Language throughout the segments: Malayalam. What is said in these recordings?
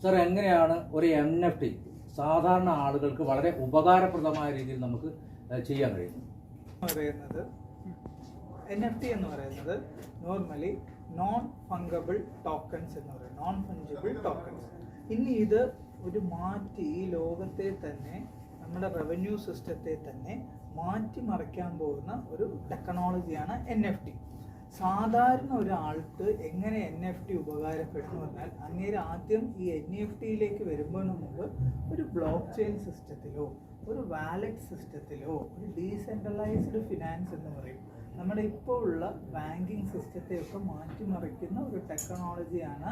സർ, എങ്ങനെയാണ് ഒരു NFT സാധാരണ ആളുകൾക്ക് വളരെ ഉപകാരപ്രദമായ രീതിയിൽ നമുക്ക് ചെയ്യാൻ കഴിയുന്നത്? NFT എന്ന് പറയുന്നത് നോർമലി നോൺ ഫംഗബിൾ ടോക്കൺസ് എന്ന് പറയും, നോൺ ഫംജിബിൾ ടോക്കൺസ്. ഇനി ഇത് ഒരു മാറ്റി ഈ ലോകത്തെ തന്നെ, നമ്മുടെ റവന്യൂ സിസ്റ്റത്തെ തന്നെ മാറ്റിമറിക്കാൻ പോകുന്ന ഒരു ടെക്നോളജിയാണ് NFT. സാധാരണ ഒരാൾക്ക് എങ്ങനെ NFT ഉപകാരപ്പെടുന്നു പറഞ്ഞാൽ, അങ്ങേര് ആദ്യം ഈ NFT വരുമ്പോൾ മുമ്പ് ഒരു ബ്ലോക്ക് ചെയിൻ സിസ്റ്റത്തിലോ ഒരു വാലറ്റ് സിസ്റ്റത്തിലോ ഒരു ഡീസെൻട്രലൈസ്ഡ് ഫിനാൻസ് എന്ന് പറയും, നമ്മുടെ ഇപ്പോൾ ഉള്ള ബാങ്കിങ് സിസ്റ്റത്തെയൊക്കെ മാറ്റിമറിക്കുന്ന ഒരു ടെക്നോളജിയാണ്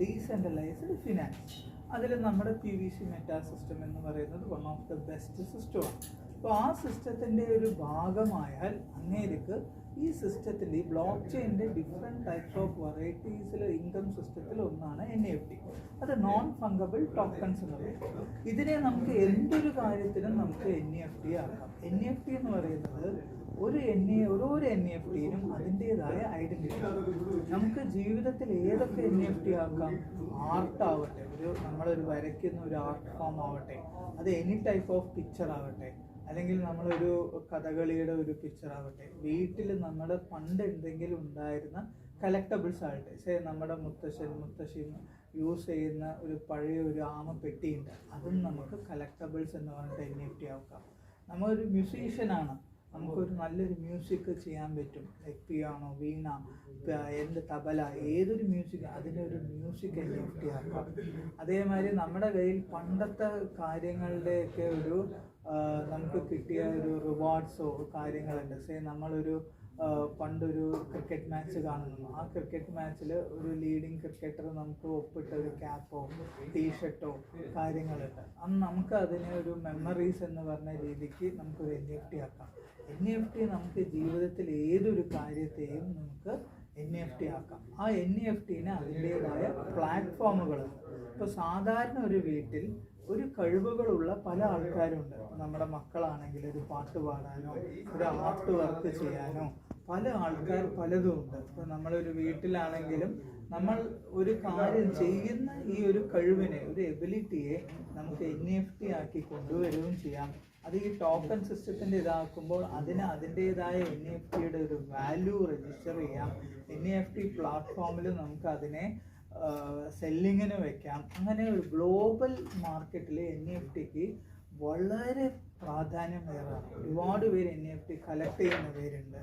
ഡീസെൻട്രലൈസ്ഡ് ഫിനാൻസ്. അതിൽ നമ്മുടെ PVC മെറ്റാ സിസ്റ്റം എന്ന് പറയുന്നത് വൺ ഓഫ് ദ ബെസ്റ്റ് സിസ്റ്റമാണ്. അപ്പോൾ ആ സിസ്റ്റത്തിൻ്റെ ഒരു ഭാഗമായാൽ അങ്ങേർക്ക് ഈ സിസ്റ്റത്തിൻ്റെ, ഈ ബ്ലോക്ക് ചെയിൻ്റെ ഡിഫറെൻറ്റ് ടൈപ്സ് ഓഫ് വെറൈറ്റീസിൽ ഇൻകം സിസ്റ്റത്തിൽ ഒന്നാണ് NFT. അത് നോൺ ഫംഗബിൾ ടോക്കൺസ് എന്ന് പറയും. ഇതിനെ നമുക്ക് എന്തൊരു കാര്യത്തിനും നമുക്ക് NFT ആക്കാം. NFT എന്ന് പറയുന്നത് ഓരോ NFT-നും അതിൻ്റേതായ ഐഡൻറ്റിറ്റി. നമുക്ക് ജീവിതത്തിൽ ഏതൊക്കെ NFT ആക്കാം? ആർട്ട് ആവട്ടെ, നമ്മളൊരു വരയ്ക്കുന്ന ഒരു ആർട്ട് ഫോം ആവട്ടെ, അത് എനി ടൈപ്പ് ഓഫ് പിക്ചർ ആവട്ടെ, അല്ലെങ്കിൽ നമ്മളൊരു കഥകളിയുടെ ഒരു പിക്ചർ ആവട്ടെ, വീട്ടിൽ നമ്മുടെ പണ്ട് എന്തെങ്കിലും ഉണ്ടായിരുന്ന കളക്ടബിൾസ് ആവട്ടെ, നമ്മുടെ മുത്തശ്ശി യൂസ് ചെയ്യുന്ന ഒരു പഴയ ഒരു ആമപ്പെട്ടിയുണ്ട്, അതും നമുക്ക് കളക്ടബിൾസ് എന്ന് പറഞ്ഞിട്ട് NFT ആക്കാം. നമ്മളൊരു മ്യൂസീഷ്യനാണ്, നമുക്കൊരു നല്ലൊരു മ്യൂസിക് ചെയ്യാൻ പറ്റും, പിയാനോ, വീണ, തബല, ഏതൊരു മ്യൂസിക്, അതിനൊരു മ്യൂസിക് NFT ആക്കാം. അതേമാതിരി നമ്മുടെ കയ്യിൽ പണ്ടത്തെ കാര്യങ്ങളുടെയൊക്കെ ഒരു നമുക്ക് കിട്ടിയ ഒരു റിവാർഡ്സോ കാര്യങ്ങളുണ്ട്. നമ്മളൊരു പണ്ടൊരു ക്രിക്കറ്റ് മാച്ച് കാണുന്നു, ആ ക്രിക്കറ്റ് മാച്ചിൽ ഒരു ലീഡിങ് ക്രിക്കറ്റർ നമുക്ക് ഒപ്പിട്ട ഒരു ക്യാപ്പോ ടീഷർട്ടോ കാര്യങ്ങളുണ്ട്. അന്ന് നമുക്ക് അതിനെ ഒരു മെമ്മറീസ് എന്ന് പറഞ്ഞ രീതിക്ക് നമുക്കൊരു NFT ആക്കാം. NFT നമുക്ക് ജീവിതത്തിൽ ഏതൊരു കാര്യത്തെയും നമുക്ക് NFT ആക്കാം. ആ NFT-ന് അതിൻ്റേതായ പ്ലാറ്റ്ഫോമുകളുണ്ട്. ഇപ്പോൾ സാധാരണ ഒരു വീട്ടിൽ ഒരു കഴിവുകളുള്ള പല ആൾക്കാരുണ്ട്. നമ്മുടെ മക്കളാണെങ്കിൽ ഒരു പാട്ട് പാടാനോ ഒരു ആർട്ട് വർക്ക് ചെയ്യാനോ പല ആൾക്കാർ പലതും ഉണ്ട്. ഇപ്പോൾ നമ്മളൊരു വീട്ടിലാണെങ്കിലും നമ്മൾ ഒരു കാര്യം ചെയ്യുന്ന ഈ ഒരു കഴിവിനെ, ഒരു എബിലിറ്റിയെ നമുക്ക് NFT ആക്കി കൊണ്ടുവരികയും ചെയ്യാം. അത് ഈ ടോക്കൺ സിസ്റ്റത്തിൻ്റെ ഇതാക്കുമ്പോൾ അതിൻ്റേതായ NFT-യുടെ ഒരു വാല്യൂ രജിസ്റ്റർ ചെയ്യാം. NFT പ്ലാറ്റ്ഫോമിൽ നമുക്ക് അതിനെ സെല്ലിങ്ങിന് വെക്കാം. അങ്ങനെ ഒരു ഗ്ലോബൽ മാർക്കറ്റിൽ NFT-ക്ക് വളരെ പ്രാധാന്യമേറാണ്. ഒരുപാട് പേര് NFT കളക്ട് ചെയ്യുന്ന പേരുണ്ട്.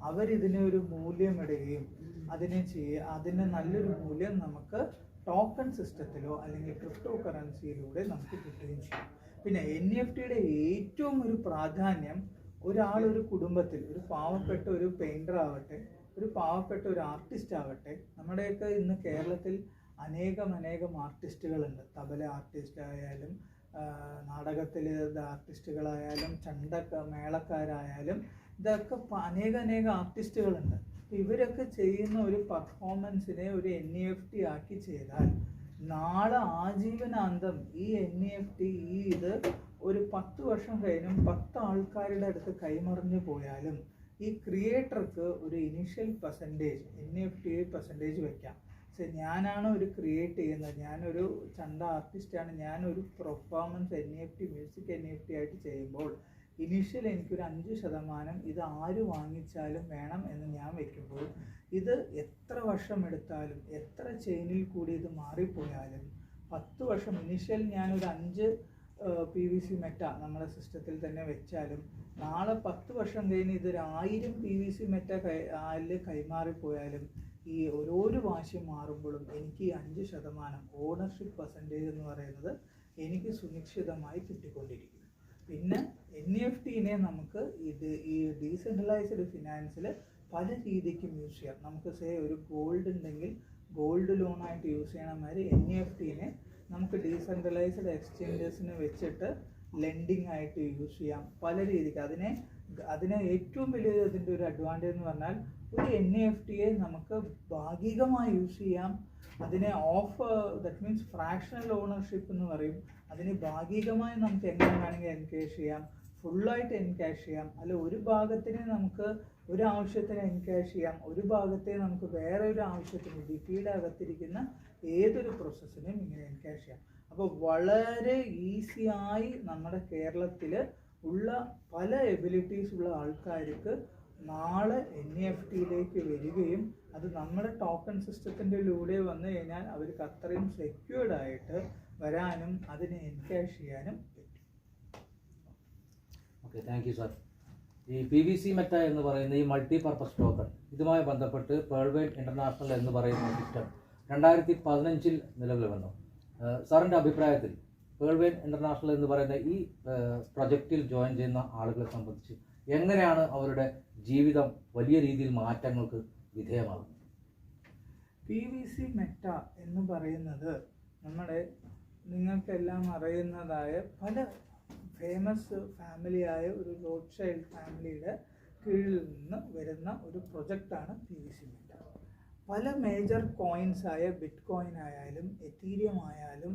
അവരിതിനെ ഒരു മൂല്യമിടുകയും അതിന് നല്ലൊരു മൂല്യം നമുക്ക് ടോക്കൺ സിസ്റ്റത്തിലോ അല്ലെങ്കിൽ ക്രിപ്റ്റോ കറൻസിയിലൂടെ നമുക്ക് കിട്ടുകയും ചെയ്യും. പിന്നെ NFT-യുടെ ഏറ്റവും ഒരു പ്രാധാന്യം, ഒരു കുടുംബത്തിൽ ഒരു പാവപ്പെട്ട ഒരു പെയിൻറ്റർ ആവട്ടെ, ഒരു പാവപ്പെട്ട ഒരു ആർട്ടിസ്റ്റ് ആവട്ടെ, നമ്മുടെയൊക്കെ ഇന്ന് കേരളത്തിൽ അനേകം ആർട്ടിസ്റ്റുകളുണ്ട്. തബല ആർട്ടിസ്റ്റ് ആയാലും, നാടകത്തിലെ ആർട്ടിസ്റ്റുകളായാലും, മേളക്കാരായാലും, ഇതൊക്കെ അനേകം ആർട്ടിസ്റ്റുകളുണ്ട്. ഇവരൊക്കെ ചെയ്യുന്ന ഒരു പെർഫോമൻസിനെ ഒരു NFT ആക്കി ചെയ്താൽ നാളെ ആജീവനാന്തം ഈ NFT ഇത് ഒരു 10 വർഷം കഴിഞ്ഞും 10 ആൾക്കാരുടെ അടുത്ത് കൈമറിഞ്ഞു പോയാലും ഈ ക്രിയേറ്റർക്ക് ഒരു ഇനിഷ്യൽ പെർസെൻറ്റേജ് വയ്ക്കാം. ഞാനാണ് ഒരു ക്രിയേറ്റ് ചെയ്യുന്നത്, ഞാനൊരു ആർട്ടിസ്റ്റാണ്, ഞാനൊരു പെർഫോമൻസ് മ്യൂസിക് NFT ആയിട്ട് ചെയ്യുമ്പോൾ ഇനീഷ്യൽ എനിക്കൊരു 5% ഇത് ആര് വാങ്ങിച്ചാലും വേണം എന്ന് ഞാൻ വയ്ക്കുമ്പോൾ, ഇത് എത്ര വർഷം എടുത്താലും എത്ര ചെയിനിൽ കൂടി ഇത് മാറിപ്പോയാലും 10 വർഷം ഇനീഷ്യൽ ഞാനൊരു 5 PVC മെറ്റ നമ്മുടെ സിസ്റ്റത്തിൽ തന്നെ വെച്ചാലും നാളെ 10 വർഷം കഴിഞ്ഞ് ഇതൊരു 1000 PVC മെറ്റ കൈമാറിപ്പോയാലും ഈ ഓരോ വാശിയും മാറുമ്പോഴും എനിക്ക് 5% ഓണർഷിപ്പ് പെർസെൻറ്റേജ് എന്ന് പറയുന്നത് എനിക്ക് സുനിശ്ചിതമായി കിട്ടിക്കൊണ്ടിരിക്കും. പിന്നെ NFT-നെ നമുക്ക് ഈ ഡീസെൻട്രലൈസ്ഡ് ഫിനാൻസിൽ പല രീതിക്കും യൂസ് ചെയ്യാം. നമുക്ക് ഒരു ഗോൾഡ് ഉണ്ടെങ്കിൽ ഗോൾഡ് ലോണായിട്ട് യൂസ് ചെയ്യണ മാതിരി NFT-നെ നമുക്ക് ഡീസെൻട്രലൈസ്ഡ് എക്സ്ചേഞ്ചസിന് വെച്ചിട്ട് ലെൻഡിങ് ആയിട്ട് യൂസ് ചെയ്യാം പല രീതിക്ക്. അതിനെ ഏറ്റവും വലിയ അതിൻ്റെ ഒരു അഡ്വാൻറ്റേജ് എന്ന് പറഞ്ഞാൽ ഒരു NFT-യെ നമുക്ക് ഭാഗികമായി യൂസ് ചെയ്യാം. അതിനെ ദാറ്റ് മീൻസ് ഫ്രാക്ഷണൽ ഓണർഷിപ്പ് എന്ന് പറയും. അതിന് ഭാഗികമായി നമുക്ക് എങ്ങനെ വേണമെങ്കിൽ എൻകാഷ് ചെയ്യാം, ഫുള്ളായിട്ട് എൻകാഷ് ചെയ്യാം. അല്ല, ഒരു ഭാഗത്തിന് നമുക്ക് ഒരു ആവശ്യത്തിന് എൻകാഷ് ചെയ്യാം, ഒരു ഭാഗത്തെ നമുക്ക് വേറെ ഒരു ആവശ്യത്തിന് ഡിഫീഡ് അകത്തിരിക്കുന്ന ഏതൊരു പ്രോസസ്സിനും ഇങ്ങനെ എൻകാഷ് ചെയ്യാം. അപ്പോൾ വളരെ ഈസിയായി നമ്മുടെ കേരളത്തിൽ ഉള്ള പല എബിലിറ്റീസ് ഉള്ള ആൾക്കാർക്ക് നാളെ NEFTയിലേക്ക് വരികയും അത് നമ്മുടെ ടോക്കൺ സിസ്റ്റത്തിൻ്റെ ലൂടെ വന്നു കഴിഞ്ഞാൽ അവർക്ക് അത്രയും സെക്യൂർഡ് ആയിട്ട് വരാനും അതിനെ എൻകാഷ് ചെയ്യാനും പറ്റും. Okay, thank you sir. ഈ PVC മെറ്റ എന്ന് പറയുന്ന ഈ മൾട്ടി പർപ്പസ് ടോക്കൺ, ഇതുമായി ബന്ധപ്പെട്ട് പേൾവെയിൻ ഇന്റർനാഷണൽ എന്ന് പറയുന്ന സിസ്റ്റം 2015 നിലവിൽ വന്നു. സാറിൻ്റെ അഭിപ്രായത്തിൽ പേൾവെയിൻ ഇന്റർനാഷണൽ എന്ന് പറയുന്ന ഈ പ്രൊജക്റ്റിൽ ജോയിൻ ചെയ്യുന്ന ആളുകളെ സംബന്ധിച്ച് എങ്ങനെയാണ് അവരുടെ ജീവിതം വലിയ രീതിയിൽ മാറ്റങ്ങൾക്ക് വിധേയമാകുന്നത്? PVC മെറ്റ എന്ന് പറയുന്നത് നമ്മുടെ നിങ്ങൾക്കെല്ലാം അറിയുന്നതായ പല ഫേമസ് ഫാമിലിയായ ഒരു റോത്ത്ഷൈൽഡ് ഫാമിലിയുടെ കീഴിൽ നിന്ന് വരുന്ന ഒരു പ്രൊജക്റ്റാണ് PVC മെറ്റ. പല മേജർ കോയിൻസ് ആയ ബിറ്റ് കോയിൻ ആയാലും എത്തീരിയം ആയാലും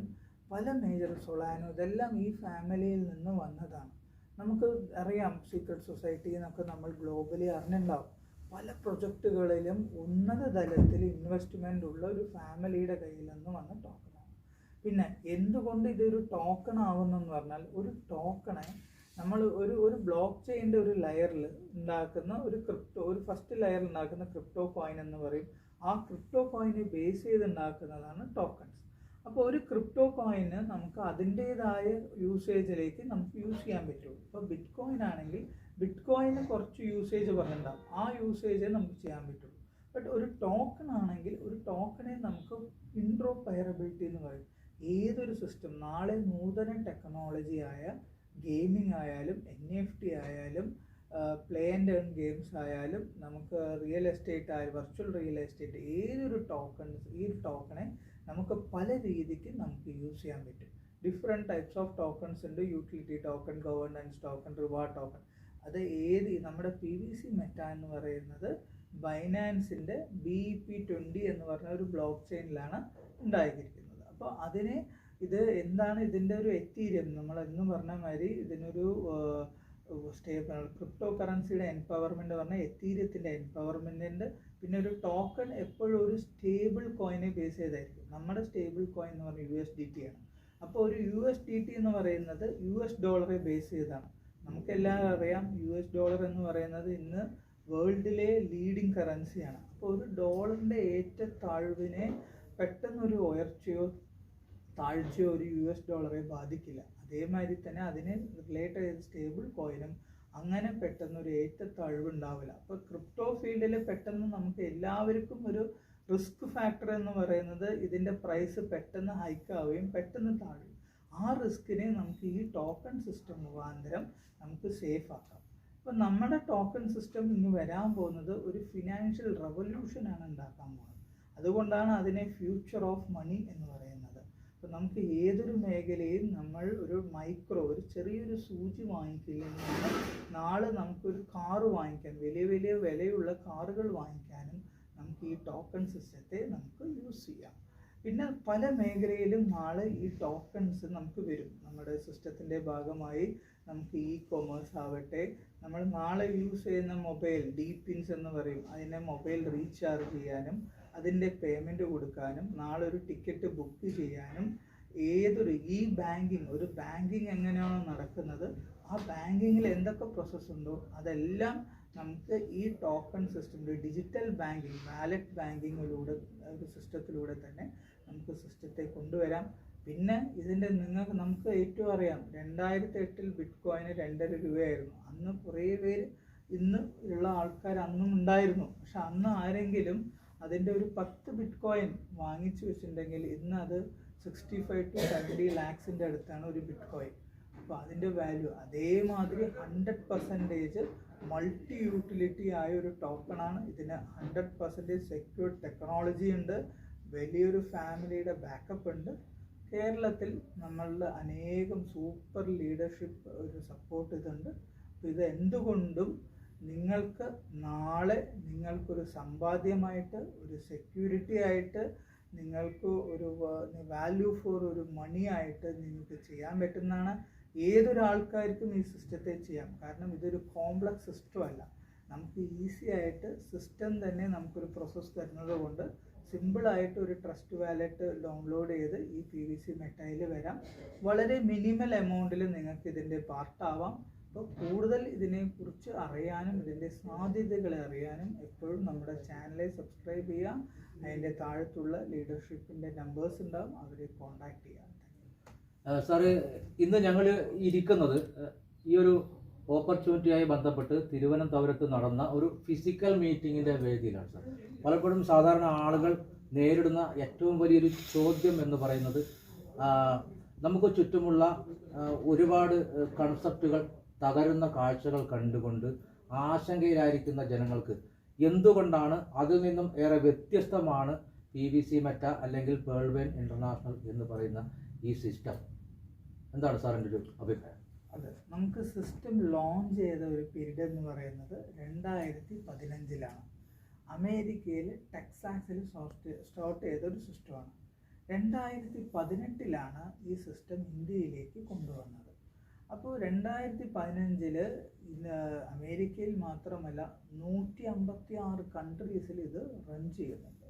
പല മേജർ സൊളാനോ ഇതെല്ലാം ഈ ഫാമിലിയിൽ നിന്ന് വന്നതാണ്. നമുക്ക് അറിയാം, സീക്രട്ട് സൊസൈറ്റി എന്നൊക്കെ നമ്മൾ ഗ്ലോബലി അറിഞ്ഞിട്ടുണ്ടാവും. പല പ്രൊജക്റ്റുകളിലും ഉന്നത തലത്തിൽ ഇൻവെസ്റ്റ്മെൻ്റ് ഉള്ള ഒരു ഫാമിലിയുടെ കയ്യിൽ നിന്ന് വന്ന ടോക്കണാണ്. പിന്നെ എന്തുകൊണ്ട് ഇതൊരു ടോക്കൺ ആവുന്നെന്ന് പറഞ്ഞാൽ, ഒരു ടോക്കണെ നമ്മൾ ഒരു ബ്ലോക്ക് ചെയിൻ്റെ ഒരു ലെയറിൽ ഉണ്ടാക്കുന്ന ഒരു ഫസ്റ്റ് ലെയറിൽ ഉണ്ടാക്കുന്ന ക്രിപ്റ്റോ കോയിൻ എന്ന് പറയും. ആ ക്രിപ്റ്റോ കോയിനെ ബേസ് ചെയ്ത് ഉണ്ടാക്കുന്നതാണ് ടോക്കൺസ്. അപ്പോൾ ഒരു ക്രിപ്റ്റോ കോയിന് നമുക്ക് അതിൻ്റേതായ യൂസേജിലേക്ക് നമുക്ക് യൂസ് ചെയ്യാൻ പറ്റുള്ളൂ. ഇപ്പോൾ ബിറ്റ് കോയിൻ ആണെങ്കിൽ ബിറ്റ് കോയിന് കുറച്ച് യൂസേജ് പറഞ്ഞിട്ടുണ്ടാകും, ആ യൂസേജേ നമുക്ക് ചെയ്യാൻ പറ്റുള്ളൂ. ബട്ട് ഒരു ടോക്കൺ ആണെങ്കിൽ ഒരു ടോക്കണെ നമുക്ക് ഇൻട്രോപയറബിലിറ്റി എന്ന് പറയും. ഏതൊരു സിസ്റ്റം നാളെ നൂതന ടെക്നോളജി ആയ ഗെയിമിംഗ് ആയാലും NFT ആയാലും പ്ലേ ആൻഡ് ഏൺ ഗെയിംസ് ആയാലും നമുക്ക് റിയൽ എസ്റ്റേറ്റ് ആയാലും വെർച്വൽ റിയൽ എസ്റ്റേറ്റ് ഏതൊരു ഈ ടോക്കണെ നമുക്ക് പല രീതിക്ക് നമുക്ക് യൂസ് ചെയ്യാൻ പറ്റും. ഡിഫറെൻറ്റ് ടൈപ്സ് ഓഫ് ടോക്കൺസ് ഉണ്ട്. Utility token, governance token, reward token. അത് നമ്മുടെ PVC മെറ്റ എന്ന് പറയുന്നത് ബൈനാൻസിൻ്റെ BEP20 എന്ന് പറഞ്ഞ ഒരു ബ്ലോക്ക് ചെയിനിലാണ് ഉണ്ടായിരിക്കുന്നത്. അപ്പോൾ ഇത് എന്താണ് ഇതിൻ്റെ ഒരു എത്തീരിയം, നമ്മൾ എന്ന് പറഞ്ഞ മാതിരി ഇതിനൊരു ക്രിപ്റ്റോ കറൻസിയുടെ എംപവർമെൻ്റ് പറഞ്ഞാൽ എത്തീരിയത്തിൻ്റെ എംപവർമെൻറ്റിൻ്റെ. പിന്നെ ഒരു ടോക്കൺ എപ്പോഴും ഒരു സ്റ്റേബിൾ കോയിനെ ബേസ് ചെയ്തായിരിക്കും. നമ്മുടെ സ്റ്റേബിൾ കോയിൻ എന്ന് പറഞ്ഞാൽ USDT ആണ്. അപ്പോൾ ഒരു USDT എന്ന് പറയുന്നത് US ഡോളറെ ബേസ് ചെയ്താണ്. നമുക്കെല്ലാം അറിയാം, US ഡോളർ എന്ന് പറയുന്നത് ഇന്ന് വേൾഡിലെ ലീഡിങ് കറൻസിയാണ്. അപ്പോൾ ഒരു ഡോളറിൻ്റെ ഏറ്റത്താഴ്വിനെ പെട്ടെന്നൊരു ഉയർച്ചയോ താഴ്ചയോ ഒരു US ഡോളറെ ബാധിക്കില്ല. അതേമാതിരി തന്നെ അതിനെ റിലേറ്റ് ചെയ്ത സ്റ്റേബിൾ കോയിനും അങ്ങനെ പെട്ടെന്നൊരു ഏറ്റത്താഴ്വ് ഉണ്ടാവില്ല. അപ്പോൾ ക്രിപ്റ്റോ ഫീൽഡിൽ പെട്ടെന്ന് നമുക്ക് എല്ലാവർക്കും ഒരു റിസ്ക് ഫാക്ടർ എന്ന് പറയുന്നത് ഇതിൻ്റെ പ്രൈസ് പെട്ടെന്ന് ഹൈക്കാവുകയും പെട്ടെന്ന് താഴും. ആ റിസ്കിനെ നമുക്ക് ഈ ടോക്കൺ സിസ്റ്റം മുഖാന്തരം നമുക്ക് സേഫ് ആക്കാം. അപ്പോൾ നമ്മുടെ ടോക്കൺ സിസ്റ്റം ഇനി വരാൻ പോകുന്നത് ഒരു ഫിനാൻഷ്യൽ റവല്യൂഷനാണ് ഉണ്ടാക്കാൻ പോകുന്നത്. അതുകൊണ്ടാണ് അതിനെ ഫ്യൂച്ചർ ഓഫ് മണി എന്ന് പറയുന്നത്. അപ്പോൾ നമുക്ക് ഏതൊരു മേഖലയും നമ്മൾ ഒരു ചെറിയൊരു സൂചി വാങ്ങിക്കില്ലെങ്കിൽ നാളെ നമുക്കൊരു കാറ് വാങ്ങിക്കാൻ വലിയ വിലയുള്ള കാറുകൾ വാങ്ങിക്കാനും നമുക്ക് ഈ ടോക്കൺ സിസ്റ്റത്തെ നമുക്ക് യൂസ് ചെയ്യാം. പിന്നെ പല മേഖലയിലും നാളെ ഈ ടോക്കൺസ് നമുക്ക് വരും. നമ്മുടെ സിസ്റ്റത്തിൻ്റെ ഭാഗമായി നമുക്ക് കൊമേഴ്സ് ആവട്ടെ, നമ്മൾ നാളെ യൂസ് ചെയ്യുന്ന മൊബൈൽ DPINs എന്ന് പറയും, അതിനെ മൊബൈൽ റീചാർജ് ചെയ്യാനും അതിൻ്റെ പേയ്മെൻറ്റ് കൊടുക്കാനും നാളെ ഒരു ടിക്കറ്റ് ബുക്ക് ചെയ്യാനും ഒരു ബാങ്കിങ് എങ്ങനെയാണോ നടക്കുന്നത് ആ ബാങ്കിങ്ങിൽ എന്തൊക്കെ പ്രോസസ്സ് ഉണ്ടോ അതെല്ലാം നമുക്ക് ഈ token system digital banking wallet ബാങ്കിങ്ങിലൂടെ ഒരു സിസ്റ്റത്തിലൂടെ തന്നെ നമുക്ക് സിസ്റ്റത്തെ കൊണ്ടുവരാം. പിന്നെ നമുക്ക് ഏറ്റവും അറിയാം, 2008 ബിറ്റ് കോയിന് 2.5 രൂപയായിരുന്നു. അന്ന് കുറേ പേര് ഇന്ന് ഉള്ള ആൾക്കാർ അന്നും ഉണ്ടായിരുന്നു. പക്ഷെ അന്ന് ആരെങ്കിലും അതിൻ്റെ ഒരു 10 ബിറ്റ് കോയിൻ വാങ്ങിച്ചു വെച്ചിട്ടുണ്ടെങ്കിൽ ഇന്ന് അത് 65 to 70 lakhs അടുത്താണ് ഒരു ബിറ്റ് കോയിൻ. അപ്പോൾ അതിൻ്റെ വാല്യൂ അതേമാതിരി 100% മൾട്ടി യൂട്ടിലിറ്റി ആയ ഒരു ടോക്കണാണ്. ഇതിന് 100% സെക്യൂർ ടെക്നോളജി ഉണ്ട്, വലിയൊരു ഫാമിലിയുടെ ബാക്കപ്പ് ഉണ്ട്. കേരളത്തിൽ നമ്മളുടെ അനേകം സൂപ്പർ ലീഡർഷിപ്പ് ഒരു സപ്പോർട്ട് ഇതുണ്ട്. അപ്പോൾ ഇത് എന്തുകൊണ്ടും നിങ്ങൾക്ക് നാളെ നിങ്ങൾക്കൊരു സമ്പാദ്യമായിട്ട് ഒരു സെക്യൂരിറ്റി ആയിട്ട് നിങ്ങൾക്ക് ഒരു വാല്യൂ ഫോർ ഒരു മണി ആയിട്ട് നിങ്ങൾക്ക് ചെയ്യാൻ പറ്റുന്നതാണ്. ഏതൊരാൾക്കാർക്കും ഈ സിസ്റ്റത്തെ ചെയ്യാം. കാരണം ഇതൊരു കോംപ്ലക്സ് സിസ്റ്റം അല്ല, നമുക്ക് ഈസി ആയിട്ട് സിസ്റ്റം തന്നെ നമുക്കൊരു പ്രോസസ്സ് തരുന്നത് കൊണ്ട് സിമ്പിളായിട്ട് ഒരു ട്രസ്റ്റ് വാലറ്റ് ഡൗൺലോഡ് ചെയ്ത് ഈ PVC മെറ്റയിൽ വരാം. വളരെ മിനിമൽ എമൗണ്ടിൽ നിങ്ങൾക്ക് ഇതിൻ്റെ പാർട്ടാവാം. അപ്പോൾ കൂടുതൽ ഇതിനെക്കുറിച്ച് അറിയാനും ഇതിൻ്റെ സാധ്യതകളെ അറിയാനും എപ്പോഴും നമ്മുടെ ചാനലിൽ സബ്സ്ക്രൈബ് ചെയ്യാം. അതിൻ്റെ താഴത്തുള്ള ലീഡർഷിപ്പിൻ്റെ നമ്പേഴ്സ് ഉണ്ടാവും, അവരെ കോൺടാക്ട് ചെയ്യാം. സാറ്, ഇന്ന് ഞങ്ങൾ ഇരിക്കുന്നത് ഈ ഒരു ഓപ്പർച്യൂണിറ്റിയായി ബന്ധപ്പെട്ട് തിരുവനന്തപുരത്ത് നടന്ന ഒരു ഫിസിക്കൽ മീറ്റിങ്ങിൻ്റെ വേദിയിലാണ് സാർ. പലപ്പോഴും സാധാരണ ആളുകൾ നേരിടുന്ന ഏറ്റവും വലിയൊരു ചോദ്യം എന്ന് പറയുന്നത്, നമുക്ക് ചുറ്റുമുള്ള ഒരുപാട് കൺസെപ്റ്റുകൾ തകരുന്ന കാഴ്ചകൾ കണ്ടുകൊണ്ട് ആശങ്കയിലായിരിക്കുന്ന ജനങ്ങൾക്ക് എന്തുകൊണ്ടാണ് അതിൽ നിന്നും ഏറെ വ്യത്യസ്തമാണ് PVC മെറ്റ അല്ലെങ്കിൽ പേൾവെയിൻ ഇന്റർനാഷണൽ എന്ന് പറയുന്ന ഈ സിസ്റ്റം? എന്താണ് സാറിൻ്റെ ഒരു അഭിപ്രായം? അതെ, നമുക്ക് സിസ്റ്റം ലോഞ്ച് ചെയ്ത ഒരു പീരീഡ് എന്ന് പറയുന്നത് 2015-ലാണ്. അമേരിക്കയിൽ ടെക്സാസിൽ സ്റ്റാർട്ട് ചെയ്ത ഒരു സിസ്റ്റമാണ്. 2018-ലാണ് ഈ സിസ്റ്റം ഇന്ത്യയിലേക്ക് കൊണ്ടുവന്നത്. അപ്പോൾ 2015 അമേരിക്കയിൽ മാത്രമല്ല 156 കൺട്രീസിൽ ഇത് റൺ ചെയ്യുന്നുണ്ട്.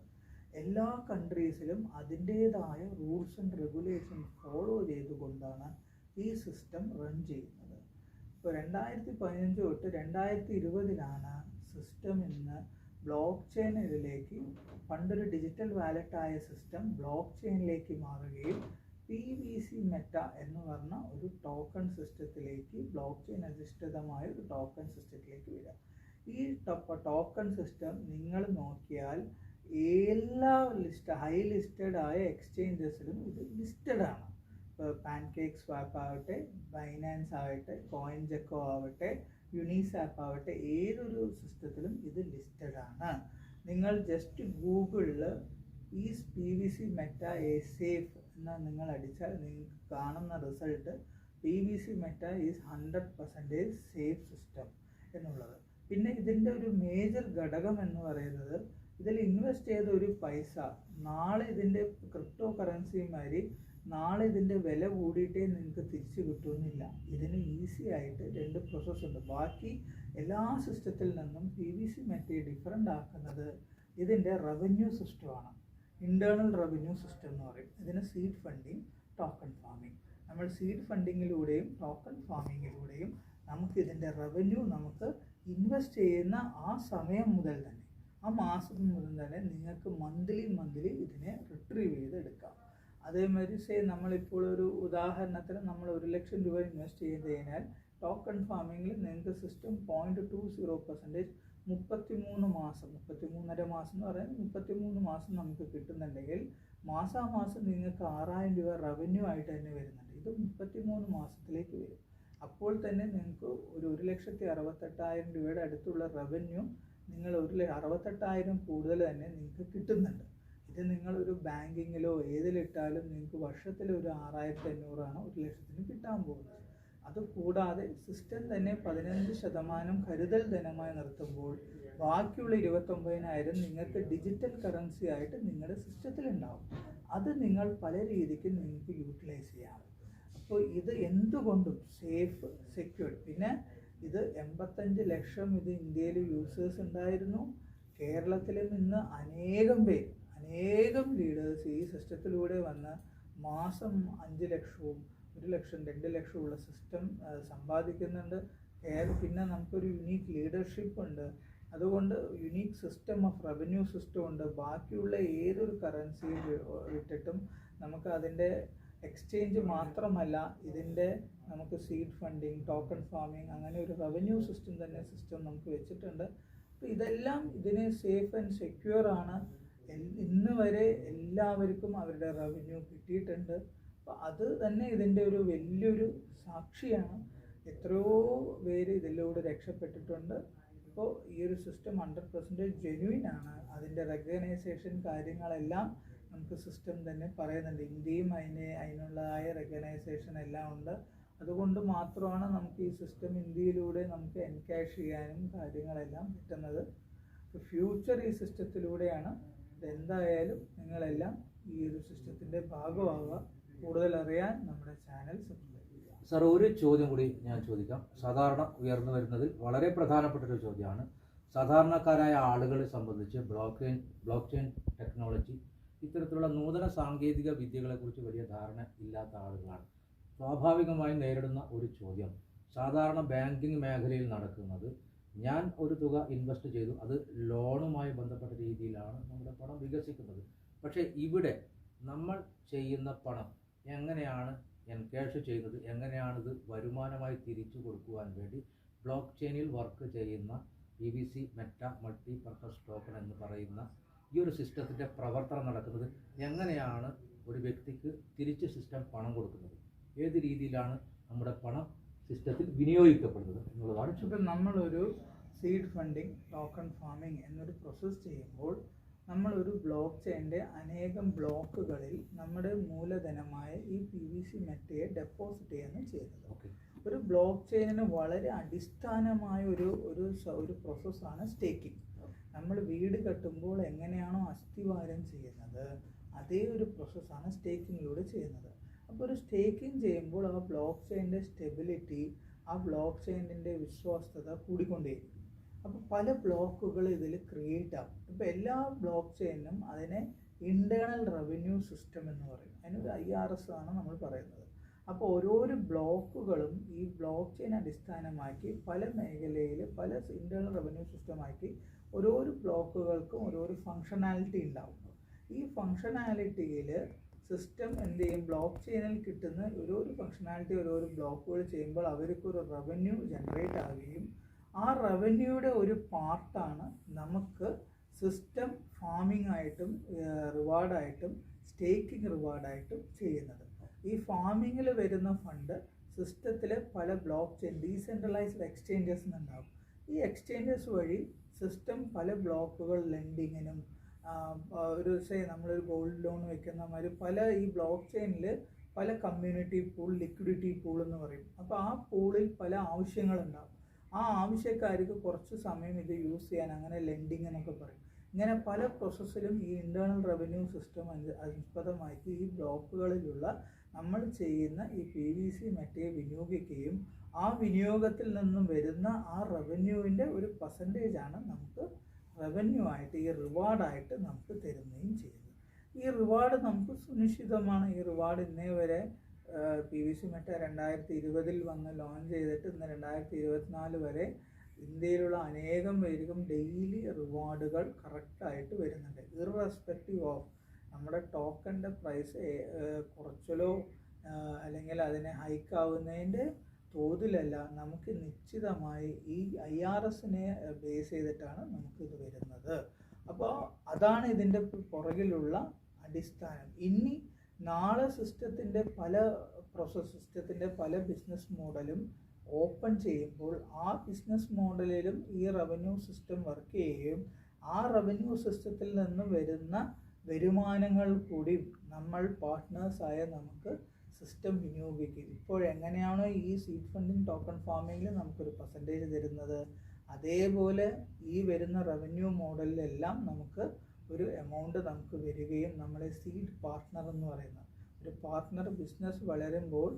എല്ലാ കൺട്രീസിലും അതിൻ്റേതായ റൂൾസ് ആൻഡ് റെഗുലേഷൻ ഫോളോ ചെയ്തുകൊണ്ടാണ് ഈ സിസ്റ്റം റൺ ചെയ്യുന്നത്. ഇപ്പോൾ 2015 തൊട്ട് 2020-ലാണ് സിസ്റ്റം ഇന്ന് ബ്ലോക്ക് ചെയിൻ ഇതിലേക്ക്, പണ്ടൊരു ഡിജിറ്റൽ വാലറ്റായ സിസ്റ്റം ബ്ലോക്ക് ചെയിനിലേക്ക് മാറുകയും PVC മെറ്റ എന്ന് പറഞ്ഞ ഒരു ടോക്കൺ സിസ്റ്റത്തിലേക്ക്, ബ്ലോക്ക് ചെയിൻ അധിഷ്ഠിതമായ ഒരു ടോക്കൺ സിസ്റ്റത്തിലേക്ക് വരിക. ഈ ടോക്കൺ സിസ്റ്റം നിങ്ങൾ നോക്കിയാൽ എല്ലാ ഹൈ ലിസ്റ്റഡ് ആയ എക്സ്ചേഞ്ചസിലും ഇത് ലിസ്റ്റഡ് ആണ്. ഇപ്പോൾ പാൻകേക്ക് സ്വാപ്പ് ആവട്ടെ, ബൈനാൻസ് ആവട്ടെ, കോയിൻജെക്കോ ആവട്ടെ, യൂണിസാപ്പ് ആവട്ടെ, ഏതൊരു സിസ്റ്റത്തിലും ഇത് ലിസ്റ്റഡ് ആണ്. നിങ്ങൾ ജസ്റ്റ് ഗൂഗിളിൽ is PVC Meta A safe എന്ന് നിങ്ങൾ അടിച്ചാൽ നിങ്ങൾക്ക് കാണുന്ന result PVC Meta is 100% safe system എന്നുള്ളത്. പിന്നെ ഇതിൻ്റെ ഒരു മേജർ ഘടകം എന്ന് പറയുന്നത്, ഇതിൽ ഇൻവെസ്റ്റ് ചെയ്ത ഒരു പൈസ നാളെ ഇതിൻ്റെ ക്രിപ്റ്റോ കറൻസിമാരി നാളെ ഇതിൻ്റെ വില കൂടിയിട്ടേ നിങ്ങൾക്ക് തിരിച്ചു കിട്ടുന്നില്ല. ഇതിന് ഈസി ആയിട്ട് 2 പ്രോസസ്സ് ഉണ്ട്. ബാക്കി എല്ലാ സിസ്റ്റത്തിൽ നിന്നും PVC മെറ്റയെ ഡിഫറെൻ്റ് ആക്കുന്നത് ഇതിൻ്റെ റവന്യൂ സിസ്റ്റമാണ്. ഇൻറ്റേർണൽ റവന്യൂ സിസ്റ്റം എന്ന് പറയും. ഇതിന് സീഡ് ഫണ്ടിങ്, ടോക്കൺ ഫാമിംഗ്. നമ്മൾ സീഡ് ഫണ്ടിങ്ങിലൂടെയും ടോക്കൺ ഫാമിങ്ങിലൂടെയും നമുക്ക് ഇതിൻ്റെ റവന്യൂ നമുക്ക് ഇൻവെസ്റ്റ് ചെയ്യുന്ന ആ സമയം മുതൽ തന്നെ, ആ മാസം മുതൽ തന്നെ നിങ്ങൾക്ക് മന്ത്ലി ഇതിനെ റിട്രീവ് ചെയ്തെടുക്കാം. അതേമാതിരി നമ്മളിപ്പോൾ ഒരു ഉദാഹരണത്തിന് നമ്മൾ 1 ലക്ഷം രൂപ ഇൻവെസ്റ്റ് ചെയ്ത് കഴിഞ്ഞാൽ ടോക്കൺ ഫാമിങ്ങിൽ നിങ്ങൾക്ക് സിസ്റ്റം 0.20% 33 മാസം, 33.5 മാസം എന്ന് പറയുന്നത് 33 മാസം നമുക്ക് കിട്ടുന്നുണ്ടെങ്കിൽ മാസാമാസം നിങ്ങൾക്ക് 6000 രൂപ റവന്യൂ ആയിട്ട് തന്നെ വരുന്നുണ്ട്. ഇത് 33 മാസത്തിലേക്ക് വരും. അപ്പോൾ തന്നെ നിങ്ങൾക്ക് ഒരു 1,68,000 രൂപയുടെ അടുത്തുള്ള റവന്യൂ നിങ്ങൾ 1,68,000 കൂടുതൽ തന്നെ നിങ്ങൾക്ക് കിട്ടുന്നുണ്ട്. ഇത് നിങ്ങളൊരു ബാങ്കിങ്ങിലോ ഏതിലിട്ടാലും നിങ്ങൾക്ക് വർഷത്തിൽ ഒരു 6,500 1 ലക്ഷത്തിന് കിട്ടാൻ പോകുന്നത്. അതുകൂടാതെ സിസ്റ്റം തന്നെ 15% കരുതൽ ധനമായി നിർത്തുമ്പോൾ ബാക്കിയുള്ള 29,000 നിങ്ങൾക്ക് ഡിജിറ്റൽ കറൻസി ആയിട്ട് നിങ്ങളുടെ സിസ്റ്റത്തിൽ ഉണ്ടാവും. അത് നിങ്ങൾ പല രീതിക്ക് നിങ്ങൾക്ക് യൂട്ടിലൈസ് ചെയ്യാം. അപ്പോൾ ഇത് എന്തുകൊണ്ടും സേഫ്, സെക്യൂർഡ്. പിന്നെ ഇത് 85 ലക്ഷം ഇത് ഇന്ത്യയിൽ യൂസേഴ്സ് ഉണ്ടായിരുന്നു. കേരളത്തിലും ഇന്ന് അനേകം ലീഡേഴ്സ് ഈ സിസ്റ്റത്തിലൂടെ വന്ന് മാസം 5 ലക്ഷവും 1 ലക്ഷം 2 ലക്ഷമുള്ള സിസ്റ്റം സമ്പാദിക്കുന്നുണ്ട്. പിന്നെ നമുക്കൊരു യുണീക്ക് ലീഡർഷിപ്പ് ഉണ്ട്. അതുകൊണ്ട് unique system of revenue system ഉണ്ട്. ബാക്കിയുള്ള ഏതൊരു കറൻസി വിട്ടിട്ടും നമുക്ക് അതിൻ്റെ എക്സ്ചേഞ്ച് മാത്രമല്ല, ഇതിൻ്റെ നമുക്ക് സീഡ് ഫണ്ടിങ്, ടോക്കൺ ഫാമിംഗ്, അങ്ങനെ ഒരു റവന്യൂ സിസ്റ്റം നമുക്ക് വെച്ചിട്ടുണ്ട്. അപ്പോൾ ഇതെല്ലാം ഇതിനെ സേഫ് ആൻഡ് സെക്യൂർ ആണ്. ഇന്ന് വരെ എല്ലാവർക്കും അവരുടെ റവന്യൂ കിട്ടിയിട്ടുണ്ട്. അപ്പോൾ അത് തന്നെ ഇതിൻ്റെ ഒരു വലിയൊരു സാക്ഷിയാണ്. എത്രയോ പേര് ഇതിലൂടെ രക്ഷപ്പെട്ടിട്ടുണ്ട്. അപ്പോൾ ഈ ഒരു സിസ്റ്റം 100% ജെന്യുയിൻ ആണ്. അതിൻ്റെ റെക്കഗ്നൈസേഷൻ കാര്യങ്ങളെല്ലാം നമുക്ക് സിസ്റ്റം തന്നെ പറയുന്നുണ്ട്. ഇന്ത്യയും അതിനുള്ളതായ റെക്കഗ്നൈസേഷൻ എല്ലാം ഉണ്ട്. അതുകൊണ്ട് മാത്രമാണ് നമുക്ക് ഈ സിസ്റ്റം ഇന്ത്യയിലൂടെ നമുക്ക് എൻകാഷ് ചെയ്യാനും കാര്യങ്ങളെല്ലാം പറ്റുന്നത്. ഫ്യൂച്ചർ ഈ സിസ്റ്റത്തിലൂടെയാണ്. ഇതെന്തായാലും നിങ്ങളെല്ലാം ഈ ഒരു സിസ്റ്റത്തിൻ്റെ ഭാഗമാവുക. കൂടുതൽ അറിയാൻ നമ്മുടെ ചാനൽ സബ്സ്ക്രൈബ് ചെയ്യുക. സാർ, ഒരു ചോദ്യം കൂടി ഞാൻ ചോദിക്കാം. സാധാരണ ഉയർന്നു വരുന്നതിൽ വളരെ പ്രധാനപ്പെട്ട ഒരു ചോദ്യമാണ്. സാധാരണക്കാരായ ആളുകളെ സംബന്ധിച്ച് ബ്ലോക്ക് ചെയിൻ ടെക്നോളജി ഇത്തരത്തിലുള്ള നൂതന സാങ്കേതിക വിദ്യകളെക്കുറിച്ച് വലിയ ധാരണ ഇല്ലാത്ത ആളുകളാണ്. സ്വാഭാവികമായും നേരിടുന്ന ഒരു ചോദ്യം, സാധാരണ ബാങ്കിങ് മേഖലയിൽ നടക്കുന്നത് ഞാൻ ഒരു തുക ഇൻവെസ്റ്റ് ചെയ്തു, അത് ലോണുമായി ബന്ധപ്പെട്ട രീതിയിലാണ് നമ്മുടെ പണം വികസിക്കുന്നത്. പക്ഷേ ഇവിടെ നമ്മൾ ചെയ്യുന്ന പണം എങ്ങനെയാണ് എൻകാഷ് ചെയ്യുന്നത്, എങ്ങനെയാണിത് വരുമാനമായി തിരിച്ചു കൊടുക്കുവാൻ വേണ്ടി ബ്ലോക്ക് ചെയിനിൽ വർക്ക് ചെയ്യുന്ന PVC Meta multi purpose token എന്ന് പറയുന്ന ഈ ഒരു സിസ്റ്റത്തിൻ്റെ പ്രവർത്തനം നടക്കുന്നത്, എങ്ങനെയാണ് ഒരു വ്യക്തിക്ക് തിരിച്ച് സിസ്റ്റം പണം കൊടുക്കുന്നത്, ഏത് രീതിയിലാണ് നമ്മുടെ പണം സിസ്റ്റത്തിൽ വിനിയോഗിക്കപ്പെടുന്നത് എന്നുള്ളതാണ്. ഇപ്പം നമ്മളൊരു സീഡ് ഫണ്ടിങ് ടോക്കൺ ഫാമിംഗ് എന്നൊരു പ്രോസസ്സ് ചെയ്യുമ്പോൾ നമ്മളൊരു ബ്ലോക്ക് ചെയിൻ്റെ അനേകം ബ്ലോക്കുകളിൽ നമ്മുടെ മൂലധനമായ ഈ PVC മെറ്റയെ ഡെപ്പോസിറ്റ് ചെയ്യുകയാണ് ചെയ്യുന്നത്. ഒരു ബ്ലോക്ക് ചെയിനിന് വളരെ അടിസ്ഥാനമായ ഒരു പ്രോസസ്സാണ് സ്റ്റേക്കിംഗ്. നമ്മൾ വീട് കെട്ടുമ്പോൾ എങ്ങനെയാണോ അസ്ഥിവാരം ചെയ്യുന്നത്, അതേ ഒരു പ്രോസസ്സാണ് സ്റ്റേക്കിങ്ങിലൂടെ ചെയ്യുന്നത്. അപ്പോൾ ഒരു സ്റ്റേക്കിംഗ് ചെയ്യുമ്പോൾ ആ ബ്ലോക്ക് ചെയിൻ്റെ സ്റ്റെബിലിറ്റി, ആ ബ്ലോക്ക് ചെയിനിൻ്റെ വിശ്വാസ്യത കൂടിക്കൊണ്ടേയിരിക്കും. അപ്പോൾ പല ബ്ലോക്കുകൾ ഇതിൽ ക്രിയേറ്റ് ആകും. ഇപ്പോൾ എല്ലാ ബ്ലോക്ക് ചെയിനും അതിനെ ഇൻറ്റേർണൽ റവന്യൂ സിസ്റ്റം എന്ന് പറയും. അതിനൊരു IRS ആണ് നമ്മൾ പറയുന്നത്. അപ്പോൾ ഓരോരോ ബ്ലോക്കുകളും ഈ ബ്ലോക്ക് ചെയിൻ അടിസ്ഥാനമാക്കി പല മേഖലയിൽ പല ഇൻറ്റേർണൽ റവന്യൂ സിസ്റ്റമാക്കി ഓരോരോ ബ്ലോക്കുകൾക്കും ഓരോരോ ഫങ്ഷണാലിറ്റി ഉണ്ടാവും. ഈ ഫങ്ഷണാലിറ്റിയിൽ സിസ്റ്റം എന്ത് ചെയ്യും, ബ്ലോക്ക് ചെയിനിൽ കിട്ടുന്ന ഓരോരോ ഫങ്ഷണാലിറ്റി ഓരോരോ ബ്ലോക്കുകൾ ചെയ്യുമ്പോൾ അവർക്കൊരു റവന്യൂ ജനറേറ്റ് ആവുകയും ആ റവന്യൂയുടെ ഒരു പാർട്ടാണ് നമുക്ക് സിസ്റ്റം ഫാമിംഗ് ആയിട്ടും റിവാർഡായിട്ടും സ്റ്റേക്കിംഗ് റിവാർഡായിട്ടും ചെയ്യുന്നത്. ഈ ഫാമിങ്ങിൽ വരുന്ന ഫണ്ട് സിസ്റ്റത്തിൽ പല ബ്ലോക്ക് ചെയിൻ ഡീസെൻട്രലൈസ്ഡ് എക്സ്ചേഞ്ചസ് ഉണ്ടാകും. ഈ എക്സ്ചേഞ്ചസ് വഴി സിസ്റ്റം പല ബ്ലോക്കുകൾ ലെൻഡിങ്ങിനും ഒരു നമ്മളൊരു ഗോൾഡ് ലോൺ വെക്കുന്ന മാതിരി പല ഈ ബ്ലോക്ക് ചെയിനിൽ പല കമ്മ്യൂണിറ്റി പൂൾ, ലിക്വിഡിറ്റി പൂൾ എന്ന് പറയും. അപ്പോൾ ആ പൂളിൽ പല ആവശ്യങ്ങളുണ്ടാകും. ആ ആവശ്യക്കാർക്ക് കുറച്ച് സമയം ഇത് യൂസ് ചെയ്യാൻ അങ്ങനെ ലെൻഡിങ് എന്നൊക്കെ പറയും. ഇങ്ങനെ പല പ്രോസസ്സിലും ഈ ഇൻറ്റേർണൽ റവന്യൂ സിസ്റ്റം അനുസ്പദമാക്കി ഈ ബ്ലോക്കുകളിലുള്ള നമ്മൾ ചെയ്യുന്ന ഈ PVC മെറ്റയെ വിനിയോഗിക്കുകയും ആ വിനിയോഗത്തിൽ നിന്നും വരുന്ന ആ റവന്യൂവിൻ്റെ ഒരു പെർസെൻറ്റേജാണ് നമുക്ക് റവന്യൂ ആയിട്ട് ഈ റിവാർഡായിട്ട് നമുക്ക് തരുകയും ചെയ്യുന്നത്. ഈ റിവാർഡ് നമുക്ക് സുനിശ്ചിതമാണ്. ഈ റിവാർഡ് ഇന്നേ വരെ PVC മെറ്റ 2020 വന്ന് ലോഞ്ച് ചെയ്തിട്ട് ഇന്ന് 2024 വരെ ഇന്ത്യയിലുള്ള അനേകം പേർക്കും ഡെയിലി റിവാർഡുകൾ കറക്റ്റായിട്ട് വരുന്നുണ്ട്. ഇർറെസ്പെക്റ്റീവ് ഓഫ് നമ്മുടെ ടോക്കണിൻ്റെ പ്രൈസ് കുറച്ചലോ അല്ലെങ്കിൽ അതിനെ ഹൈക്കാവുന്നതിൻ്റെ തോതിലല്ല, നമുക്ക് നിശ്ചിതമായി ഈ IRSനെ ബേസ് ചെയ്തിട്ടാണ് നമുക്കിത് വരുന്നത്. അപ്പോൾ അതാണ് ഇതിൻ്റെ പുറകിലുള്ള അടിസ്ഥാനം. ഇനി നാളെ സിസ്റ്റത്തിൻ്റെ പല ബിസിനസ് മോഡലും ഓപ്പൺ ചെയ്യുമ്പോൾ ആ ബിസിനസ് മോഡലിലും ഈ റവന്യൂ സിസ്റ്റം വർക്ക് ചെയ്യുകയും ആ റവന്യൂ സിസ്റ്റത്തിൽ നിന്ന് വരുന്ന വരുമാനങ്ങൾ കൂടി നമ്മൾ പാർട്ട്നേഴ്സായ നമുക്ക് സിസ്റ്റം വിനിയോഗിക്കും. ഇപ്പോൾ എങ്ങനെയാണോ ഈ സീഡ് ഫണ്ടിങ് ടോക്കൺ ഫാമിങ്ങിൽ നമുക്കൊരു പെർസെൻറ്റേജ് തരുന്നത്, അതേപോലെ ഈ വരുന്ന റവന്യൂ മോഡലിലെല്ലാം നമുക്ക് ഒരു എമൗണ്ട് നമുക്ക് വരികയും നമ്മളെ സീഡ് പാർട്ട്ണർ എന്ന് പറയുന്ന ഒരു പാർട്ട്ണർ ബിസിനസ് വളരുമ്പോൾ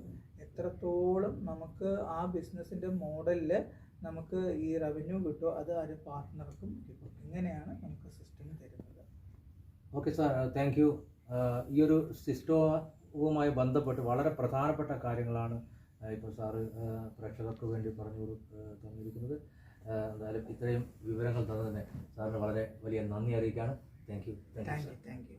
എത്രത്തോളം നമുക്ക് ആ ബിസിനസ്സിൻ്റെ മോഡലിൽ നമുക്ക് ഈ റവന്യൂ കിട്ടുമോ അത് ആ പാർട്ട്ണർക്കും കിട്ടും. ഇങ്ങനെയാണ് നമുക്ക് സിസ്റ്റം തരുന്നത്. Okay sir, thank you. ഈ ഒരു സിസ്റ്റവുമായി ബന്ധപ്പെട്ട് വളരെ പ്രധാനപ്പെട്ട കാര്യങ്ങളാണ് ഇപ്പോൾ സാറ് പ്രേക്ഷകർക്ക് വേണ്ടി പറഞ്ഞു തന്നിരിക്കുന്നത്. എന്തായാലും ഇത്രയും വിവരങ്ങൾ തന്നതിന് സാറിന് വളരെ വലിയ നന്ദി അറിയിക്കുകയാണ്. Thank you.